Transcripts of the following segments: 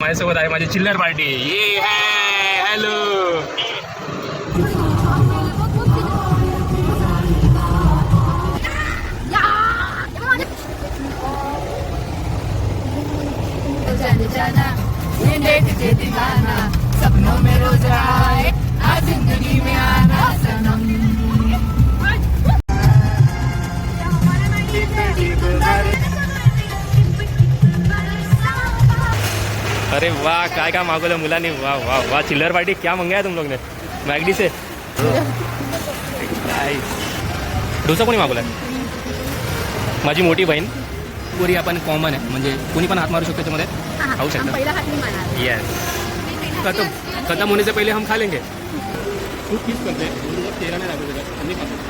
माझ्यासोबत आहे माझी चिल्लर पार्टी. ये हॅलो. सपनों में रोज आए आज जिंदगी में आना सनम. अरे वाह काय काय मागवलं मुलांनी. वाह वाह वाह चिल्लर पार्टी क्या मंगाया तुम लोग ने मैगडी से. डोसा कोणी मागवला. माझी मोठी बहीण. पुरी आपण कॉमन आहे म्हणजे कोणी पण हात मारू शकतो त्याच्यामध्ये खाऊ शकतो. यस खत्म होने से पहले हम खा लेंगे. खूप किस करते चेहरा नाही दाखवत आम्ही खातो.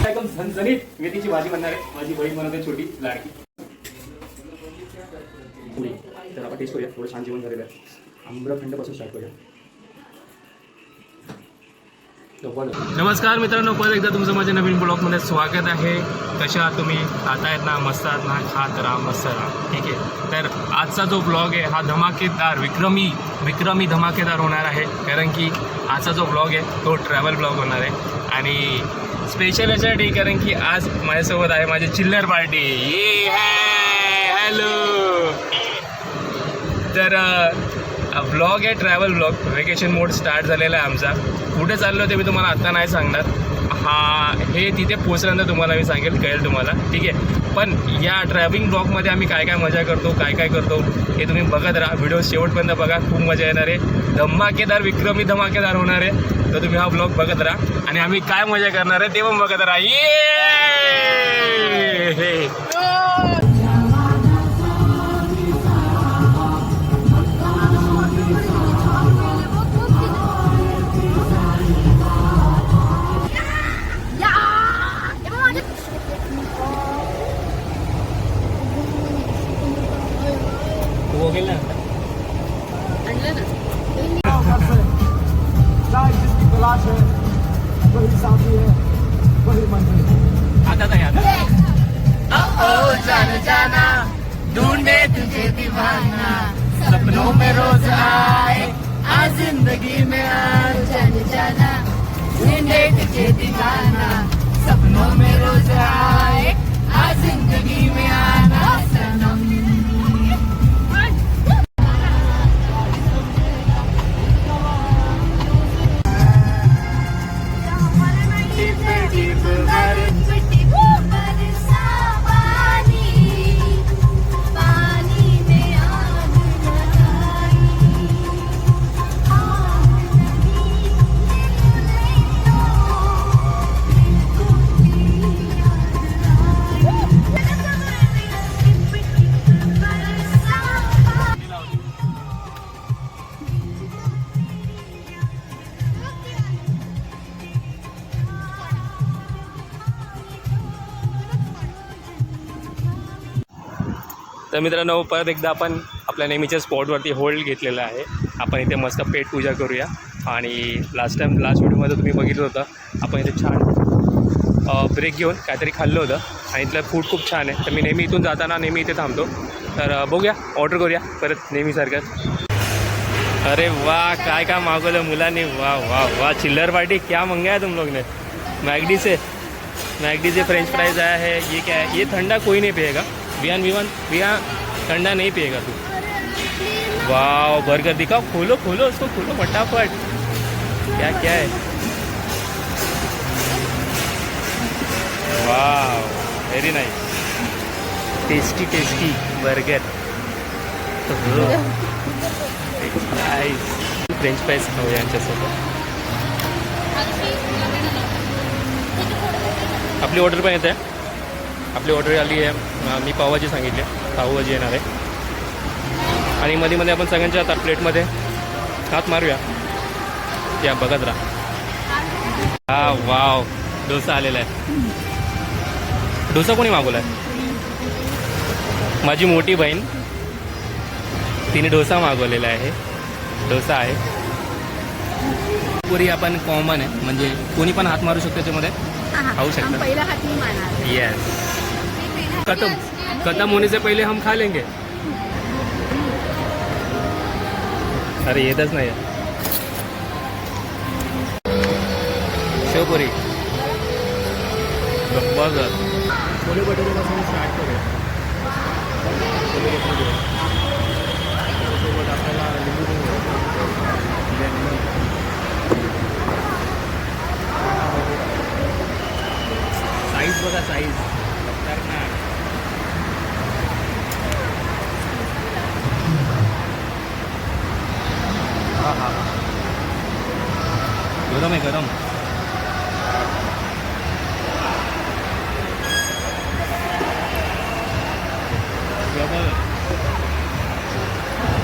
एकदम झणझणीत मेथीची भाजी बनणार आहे. माझी बहीण बनवते छोटी लाडकी. पुढे तर आपण टेस्ट करूया. थोडं छान जेवण झालेलं आहे. आम्रखंडपासून स्टार्ट करूया. नमस्कार मित्रांनो, परत एकदा तुमचं माझ्या नवीन ब्लॉगमध्ये स्वागत आहे. कशा आहात तुम्ही. खाता आहेत ना, मस्त आहात ना, खात राहा मस्त राहा. ठीक आहे. तर आजचा जो ब्लॉग आहे हा धमाकेदार विक्रमी धमाकेदार होणार आहे. कारण की आजचा जो ब्लॉग आहे तो ट्रॅव्हल ब्लॉग होणार आहे. आणि स्पेशल याच्यासाठी कारण की आज माझ्यासोबत आहे माझी चिल्लर पार्टी. ये हॅलो. तर ब्लॉग आहे ट्रॅव्हल ब्लॉग. व्हेकेशन मोड स्टार्ट झालेला आहे आमचा. कुठे चाललो ते मी तुम्हाला आत्ता नाही सांगणार. हे तिथे पोचल्यानंतर तुम्हाला मी सांगेल, कळेल तुम्हाला. ठीक आहे. पण या ट्रॅव्हलिंग ब्लॉगमध्ये आम्ही काय काय मजा करतो, काय करतो हे तुम्ही बघत राहा. व्हिडिओ शेवटपर्यंत बघा. खूप मजा येणार आहे. धमाकेदार विक्रमी धमाकेदार होणार आहे. तर तुम्ही हा ब्लॉग बघत राहा. आणि आम्ही काय मजा करणार आहे ते पण बघत राहा. ये हो गेल ना. जिसकी तलाश है वही साथी है वही मंजिल. आता नाही आता ओ जान जाना ढूंढे तुझे दीवाना. सपनों में रोज आए आज जिंदगी में आ जान जाना. ढूंढे तुझे दीवाना. सपनों में रोज आए आज जिंदगी में आना सनम. तर मित्रांनो, परत एकदा आपण आपल्या नेहमीच्या स्पॉटवरती होल्ड घेतलेला आहे. आपण इथे मस्त पेट पूजा करूया. आणि लास्ट व्हिडिओमध्ये तुम्ही बघितलं होतं आपण इथे छान ब्रेक घेऊन काहीतरी खाल्लं होतं. आणि इथलं फूड खूप छान आहे. तर मी नेहमी इथून जाताना नेहमी इथे थांबतो. तर बघूया, ऑर्डर करूया परत नेहमीसारखं. अरे वाह काय काय मागवलं मुलांनी. वाह वाह वाह चिल्लर पार्टी क्या मंगाया तुम लोग ने. मैगडी से फ्रेंच फ्राइज आया है. ये क्या है. ये ठंडा कोई नहीं पिएगा. विहान ठंडा नहीं पिएगा तू. वाह बर्गर दिखाओ. खोलो उसको खोलो फटाफट. क्या है. वाह very nice. Tasty burger. Nice. French fries खाऊया यांच्यासोबत. आपली ऑर्डर पण येते. आपली ऑर्डर आली आहे. मी पावभाजी सांगितली. पावभाजी येणार आहे. आणि मध्ये आपण सगळ्यांच्या आता प्लेटमध्ये हात मारूया. या बघत राहा. हा वाव डोसा आलेला आहे. डोसा कोणी मागवला आहे. माझी मोठी बहीण, तिने डोसा मागवलेला आहे. डोसा आहे. पुरी आपण कॉमन आहे, म्हणजे कोणी पण हात मारू शकतो त्याच्यामध्ये, खाऊ शकता. पहिला हात मी मारणार. यस. खत्म होने से पहले हम खा लेंगे. अरे येतच नाही. शेवपुरी बघ. छोले भटुरेपासून स्टार्ट करूया. छोले भटुरे त्याच्यासोबत आपल्याला लिंबू पण घ्यायचं. साईज बघा, साईज खतरनाक. हा गरम आहे, गरम.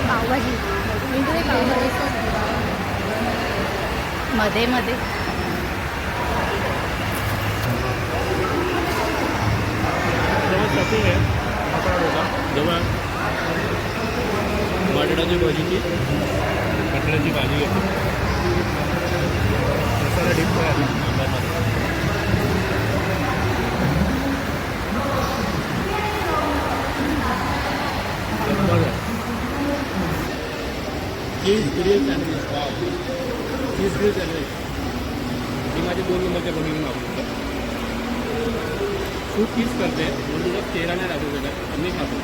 पावभाजी मध्ये मध्ये स्टफिंग आहे, मसाला डोसा जवळ बटाट्याची भाजीची बटाट्याची भाजी घेतो. मसाला डिप करा cheese grill sandwich. Cheese grill sandwich ही माझी 2 नंबरच्या बघून मागवली. खूप चीज करते म्हणून तुझा चेहरा नाही लागू शकत. मी खातो.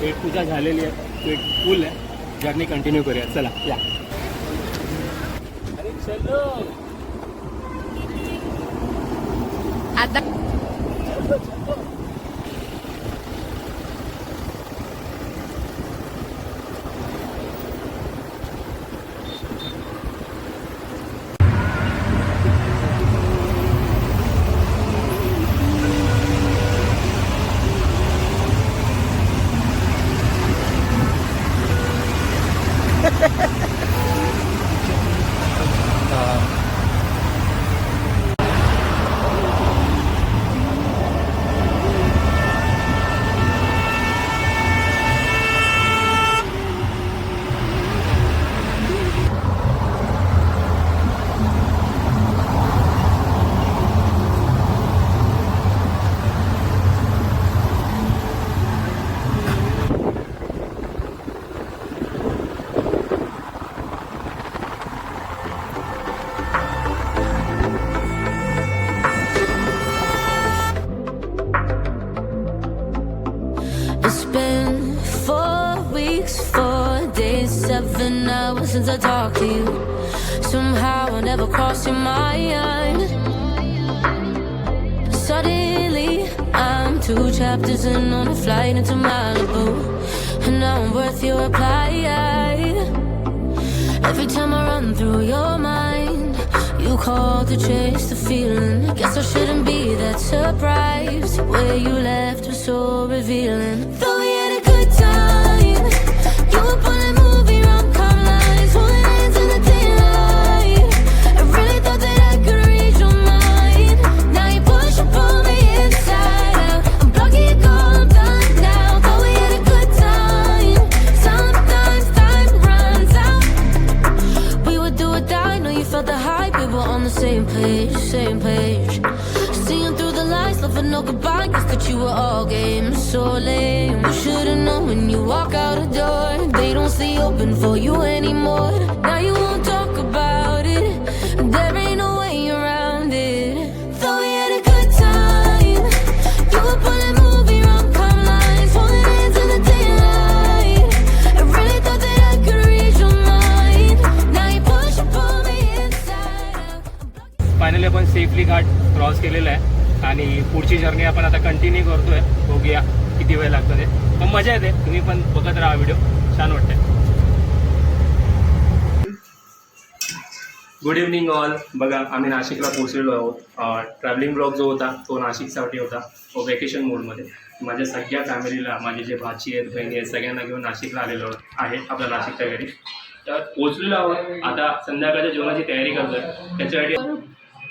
पेट पूजा झालेली आहे, पेट फुल आहे. जर्नी कंटिन्यू करूया. चला या. अरे चलो आता It's been 4 weeks, 4 days, 7 hours since I talked to you. Somehow I never crossed your mind. Suddenly I'm 2 chapters in on a flight into Malibu, and now I'm worth your reply. Every time I run through your mind, you call to chase the feeling. Guess I shouldn't be that surprised. Where you left was so revealing. Thought we had a good time. You were pulling movie rom-com lines, holding hands in the daylight. I really thought that I could read your mind. Now you push and pull me inside out. I'm blocking your call, I'm done now. Thought we had a good time. Sometimes time runs out. We would do or die. Know you felt the hype. We were on the same page, same page. Seeing through the lies, loving no goodbye. Guess that you were all game, so lame. You should've known when you walk out the door, they don't stay open for you anymore. Now you won't talk about it. There ain't no way around it. Thought we had a good time. You were pulling movie rom-com lines, holding hands in the daylight. I really thought that I could read your mind. Now you push and pull me inside out. Finally आपण safely घाट cross केलेला आहे आणि पुढची journey आपण आता continue करतोय. बघूया किती वेळ लागतो ते, पण मजा येते. तुम्ही पण बघत राहा व्हिडिओ, छान वाटतंय. Good evening all. बघा आम्ही नाशिकला पोहोचलेलो आहोत. ट्रॅव्हलिंग ब्लॉग जो होता तो नाशिकसाठी होता, तो वेकेशन मोडमध्ये. माझ्या सगळ्या फॅमिलीला, माझे जे भाची आहेत, बहिणी आहेत, सगळ्यांना घेऊन नाशिकला आलेलो आहे आपल्या नाशिकच्या घरी. तर पोहोचलेलो आहोत. आता संध्याकाळच्या जेवणाची तयारी करतो आहे. त्याच्यासाठी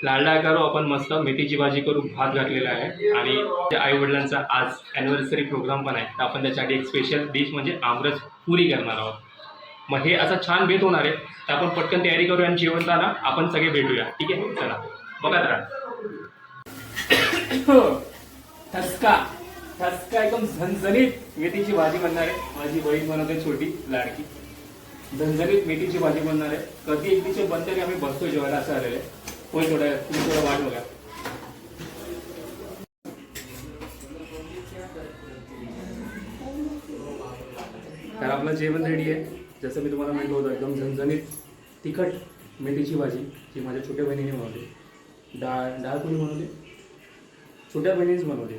लाडला करू आपण, मस्त मेथीची भाजी करू, भात घातलेला आहे. आणि आईवडिलांचा आज ॲनिव्हर्सरी प्रोग्राम पण आहे, तर आपण त्यासाठी एक स्पेशल डिश म्हणजे आमरस पुरी करणार आहोत. मग हे असं छान भेट होणार आहे, तर आपण पटकन तयारी करूया आणि जेवणताना आपण सगळे भेटूया. ठीक आहे, चला बघा जरा. ठसका ठसका एकदम झणझणीत मेथीची भाजी बनणार आहे. माझी बहीण बनवते, छोटी लाडकी. झणझणीत मेथीची भाजी बनणार आहे. कधी एक दिवशी बनते की आम्ही बसतो जेवायला, असं आलेलं आहे. होय, तुम्ही थोडं वाट बघा. तर आपलं जेवण रेडी आहे. जसं मी तुम्हाला म्हटलं होतं, एकदम झणझणीत तिखट मेथीची भाजी, जी माझ्या छोट्या बहिणीने बनवली. डाळ कोणी बनवली? छोट्या बहिणीनेच बनवली.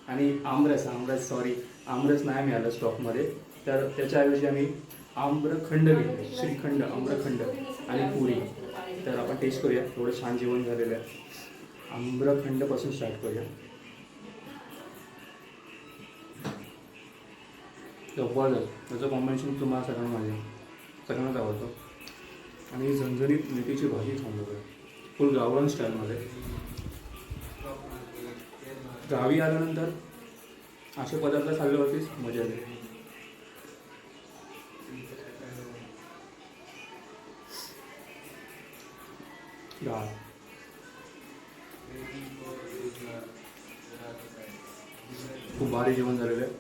आणि आमरस नाही मिळालं स्टॉकमध्ये, तर त्याच्याऐवजी आम्ही आम्रखंड घेतले. श्रीखंड, आम्रखंड आणि पुरी. तर आपण टेस्ट करूया. थोडं छान जेवण झालेलं आहे. आम्रखंडपासून स्टार्ट करूया. जबरदस्त. त्याचं कॉम्बिनेशन तुम्हाला सगळ्यांनाच आवडतं. आणि झणझणीत मेथीची भाजी थांबवतो आहे, फुल गावरान स्टाईलमध्ये. गावी आल्यानंतर असे पदार्थ खाल्ल्यावरतीच मजा येते. डाळ, खूप भारी जेवण झालेलं आहे.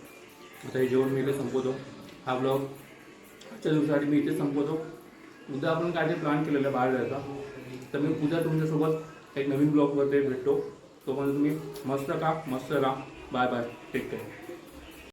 आता हे जेवण मी इथे संपवतो. हा ब्लॉग आजच्या दिवसासाठी मी इथे संपवतो. उद्या आपण काय ते प्लॅन केलेलं आहे बाहेर जायचा, तर मी उद्या तुमच्यासोबत एक नवीन ब्लॉगवरती भेटतो. तोपर्यंत तुम्ही मस्त राहा. Bye bye, take care.